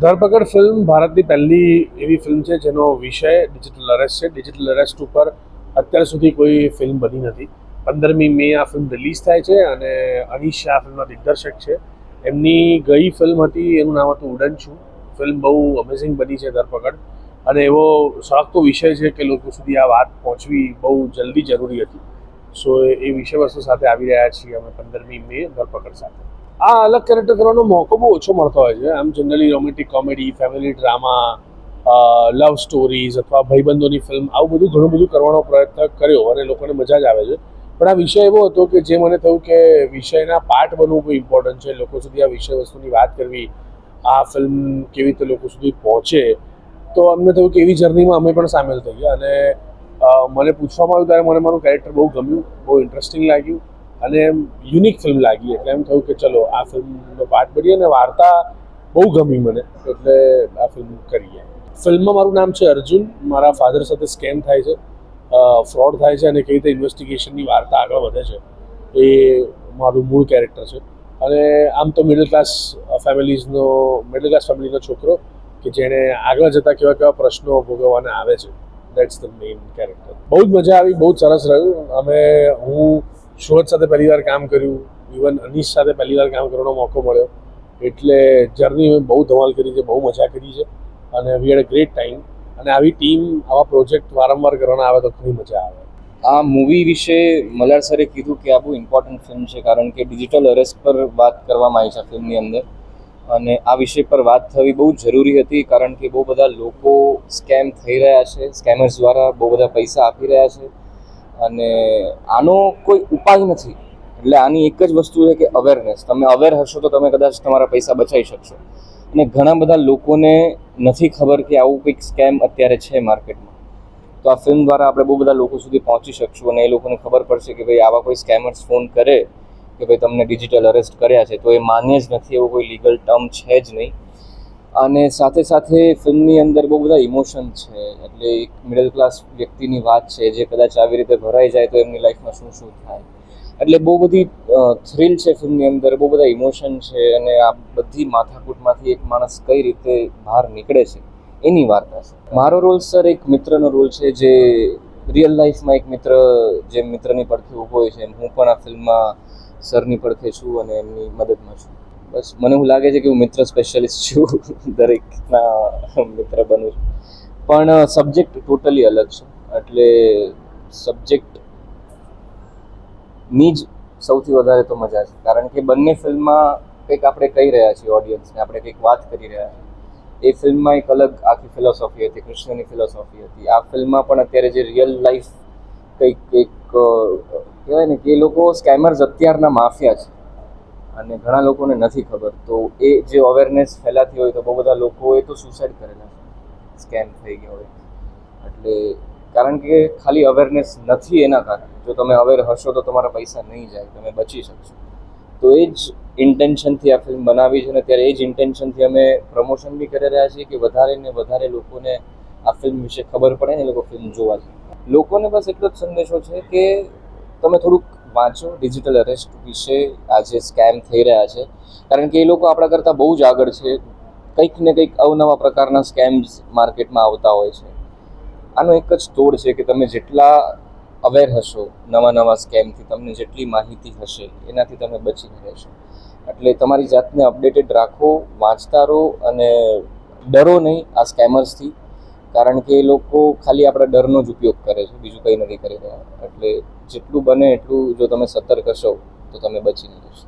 ધરપકડ ફિલ્મ ભારતની પહેલી એવી ફિલ્મ છે જેનો વિષય ડિજિટલ અરેસ્ટ છે. ડિજિટલ અરેસ્ટ ઉપર અત્યાર સુધી કોઈ ફિલ્મ બની નથી. 15મી મે આ ફિલ્મ રિલીઝ થાય છે અને અનીશ શાહ ફિલ્મના દિગ્દર્શક છે. એમની ગઈ ફિલ્મ હતી, એનું નામ હતું ઉડન છું. ફિલ્મ બહુ અમેઝિંગ બની છે ધરપકડ, અને એવો સળગતો વિષય છે કે લોકો સુધી આ વાત પહોંચવી બહુ જલ્દી જરૂરી હતી. સો એ વિષય વસ્તુ સાથે આવી રહ્યા છીએ અમે 15મી મે ધરપકડ સાથે. આ અલગ કેરેક્ટર કરવાનો મોકો બહુ ઓછો મળતો હોય છે. આમ generally romantic comedy, family drama, love stories અથવા ભાઈબંધોની ફિલ્મ, આવું બધું ઘણું બધું કરવાનો પ્રયત્ન કર્યો અને લોકોને મજા જ આવે છે. પણ આ વિષય એવો હતો કે જે મને થયું કે વિષયના પાર્ટ બનવું બહુ ઇમ્પોર્ટન્ટ છે. લોકો સુધી આ વિષય વસ્તુની વાત કરવી, આ ફિલ્મ કેવી રીતે લોકો સુધી પહોંચે, તો અમને થયું કે એવી જર્નીમાં અમે પણ સામેલ થઈ ગયા. અને મને પૂછવામાં આવ્યું ત્યારે મને મારું કેરેક્ટર બહુ ગમ્યું, બહુ ઇન્ટરેસ્ટિંગ લાગ્યું અને યુનિક ફિલ્મ લાગી. એટલે એમ થયું કે ચલો આ ફિલ્મનો પાર્ટ બનીએ. અને વાર્તા બહુ ગમી મને, એટલે આ ફિલ્મ કરીએ. ફિલ્મમાં મારું નામ છે અર્જુન. મારા ફાધર સાથે સ્કેમ થાય છે, ફ્રોડ થાય છે અને કેવી રીતે ઇન્વેસ્ટિગેશનની વાર્તા આગળ વધે છે, એ મારું મૂળ કેરેક્ટર છે. અને આમ તો મિડલ ક્લાસ ફેમિલીનો છોકરો કે જેણે આગળ જતાં કેવા કેવા પ્રશ્નો ભોગવવાના આવે છે. That's the main character. બહુ જ મજા આવી, બહુ જ સરસ રહ્યું. હું શોધ સાથે પહેલી વાર કામ કર્યું, ઇવન અનીશ સાથે પહેલી વાર કામ કરવાનો મોકો મળ્યો. એટલે જર્ની મેં બહુ ધમાલ કરી છે, બહુ મજા કરી છે અને વી હેડ અ ગ્રેટ ટાઈમ. અને આવી ટીમ, આવા પ્રોજેક્ટ વારંવાર કરવાના આવે તો ઘણી મજા આવે. આ મૂવી વિશે મલ્હાર સરે કીધું કે આ બહુ ઇમ્પોર્ટન્ટ ફિલ્મ છે, કારણ કે ડિજિટલ અરેસ્ટ પર વાત કરવામાં આવી છે ફિલ્મની અંદર. અને આ વિષય પર વાત થવી બહુ જરૂરી હતી, કારણ કે બહુ બધા લોકો સ્કેમ થઈ રહ્યા છે, સ્કેમર્સ દ્વારા બહુ બધા પૈસા આપી રહ્યા છે. અને આનો કોઈ ઉપાય નથી. એટલે આની એક જ વસ્તુ છે કે અવેરનેસ. તમે અવેર હશો તો તમે કદાચ તમારા પૈસા બચાવી શકશો. અને ઘણા બધા લોકોને નથી ખબર કે આવું કંઈક સ્કેમ અત્યારે છે માર્કેટમાં. તો આ ફિલ્મ દ્વારા આપણે બહુ બધા લોકો સુધી પહોંચી શકશું અને એ લોકોને ખબર પડશે કે ભાઈ આવા કોઈ સ્કેમર્સ ફોન કરે કે ભાઈ તમને ડિજિટલ અરેસ્ટ કર્યા છે, તો એ માન્ય જ નથી, એવું કોઈ લીગલ ટર્મ છે જ નહીં. અને સાથે સાથે ફિલ્મની અંદર બહુ બધા ઇમોશન છે. એટલે એક મિડલ ક્લાસ વ્યક્તિની વાત છે જે કદાચ આવી રીતે ભરાઈ જાય તો એમની લાઈફમાં શું શું થાય. એટલે બહુ બધી થ્રિલ છે ફિલ્મની અંદર, બહુ બધા ઇમોશન છે. અને આ બધી માથાકૂટમાંથી એક માણસ કઈ રીતે બહાર નીકળે છે એની વાર્તા છે. મારો રોલ સર એક મિત્રનો રોલ છે, જે રિયલ લાઈફમાં એક મિત્ર જે મિત્રની પડખે ઊભો હોય છે, એમ હું પણ આ ફિલ્મમાં સરની પડખે છું અને એમની મદદમાં છું. બસ મને એવું લાગે છે કે હું મિત્ર સ્પેશિયાલિસ્ટ છું, દરેકના મિત્ર બનું છું. પણ સબ્જેક્ટ ટોટલી અલગ છે. એટલે સબ્જેક્ટની જ સૌથી વધારે તો મજા છે, કારણ કે બંને ફિલ્મમાં કંઈક આપણે કહી રહ્યા છીએ ઓડિયન્સને, આપણે કંઈક વાત કરી રહ્યા છીએ. એ ફિલ્મમાં એક અલગ આખી ફિલોસોફી હતી, કૃષ્ણની ફિલોસોફી હતી. આ ફિલ્મમાં પણ અત્યારે જે રિયલ લાઈફ કંઈક કહેવાય ને કે એ લોકો સ્કેમર્સ અત્યારના માફિયા છે અને ઘણા લોકોને નથી ખબર. તો એ જે અવેરનેસ ફેલાતી હોય તો બહુ બધા લોકોએ તો સુસાઇડ કરેલા છે, સ્કેમ થઈ ગયો હોય. એટલે કારણ કે ખાલી અવેરનેસ નથી, એના કારણે જો તમે અવેર હશો તો તમારા પૈસા નહીં જાય, તમે બચી શકશો. તો એ જ ઇન્ટેન્શનથી આ ફિલ્મ બનાવી છે. અને ત્યારે એ જ ઇન્ટેન્શનથી અમે પ્રમોશન બી કરી રહ્યા છીએ કે વધારે ને વધારે લોકોને આ ફિલ્મ વિશે ખબર પડે ને એ લોકો ફિલ્મ જોવા જાય. લોકોને બસ એટલો જ સંદેશો છે કે તમે થોડુંક વાંચો ડિજિટલ અરેસ્ટ વિશે, આ જે સ્કેમ થઈ રહ્યા છે. કારણ કે એ લોકો આપણા કરતાં બહુ જ આગળ છે. કંઈક ને કંઈક અવનવા પ્રકારના સ્કેમ્સ માર્કેટમાં આવતા હોય છે. આનો એક જ તોડ છે કે તમે જેટલા અવેર હશો નવા સ્કેમથી, તમને જેટલી માહિતી હશે એનાથી તમે બચીને રહેશો. એટલે તમારી જાતને અપડેટેડ રાખો, વાંચતા રહો અને ડરો નહીં આ સ્કેમર્સથી, કારણ કે એ લોકો ખાલી આપણા ડરનો જ ઉપયોગ કરે છે, બીજું કંઈ નથી કરી રહ્યા. એટલે જેટલું બને એટલું જો તમે સતર્ક હશો તો તમે બચીને રહેશો.